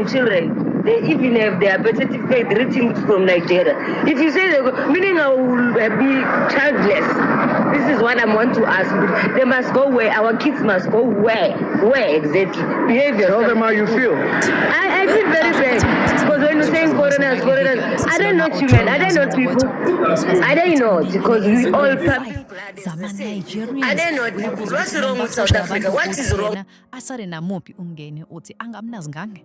Nigerian children, they even have their birth certificate written from Nigeria. If you say they go, meaning I will be childless. This is what I want to ask. They must go where? Our kids must go where? Where exactly? Behavior. Tell them how you feel. I feel very bad. Because when you're saying foreigners, I don't know you, man. I don't know people. I don't know because we all pumping blood. I don't know people. What's wrong with South Africa? What is wrong? Asare namuphi umngeni uthi angamnazi ngange.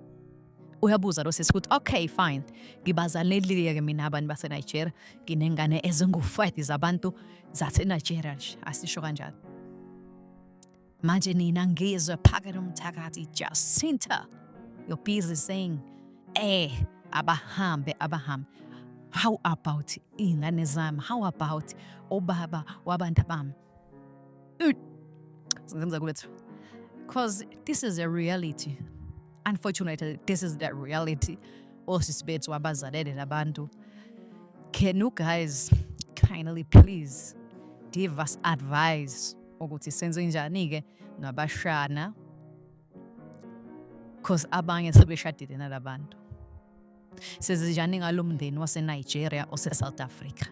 Uyabuza lo sesikuthi okay fine. Ngibazalelile ke mina abantu base Nigeria, nginengane ezingu5 zabantu zathe Nigeria nje. Asisho kanjalo. Manje nina ngizwe phakathi umthakathi Jacinta. Your piece is saying, abahambe. How about ingane zami? How about obaba wabantu bami? Because this is a reality. Unfortunately, this is the reality. Osisibethu abazalele labantu. Can you guys kindly please give us advice ukuthi senze njani ke nabashana? Because abanye sebeshadile nalabantu. Senze njani ngalo mndeni wase Nigeria ose South Africa?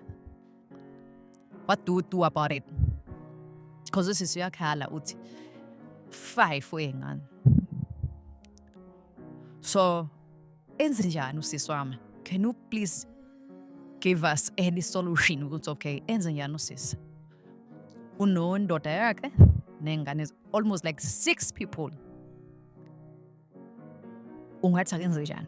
What do we do about it? Because this is uyakhala uthi 5 wengane. So, enze njani usisi wami? Can you please give us any solution ukuthi okay, enze njani usisi? Unondoda yakhe nengane almost like 6 people. Ungathi akenze njani?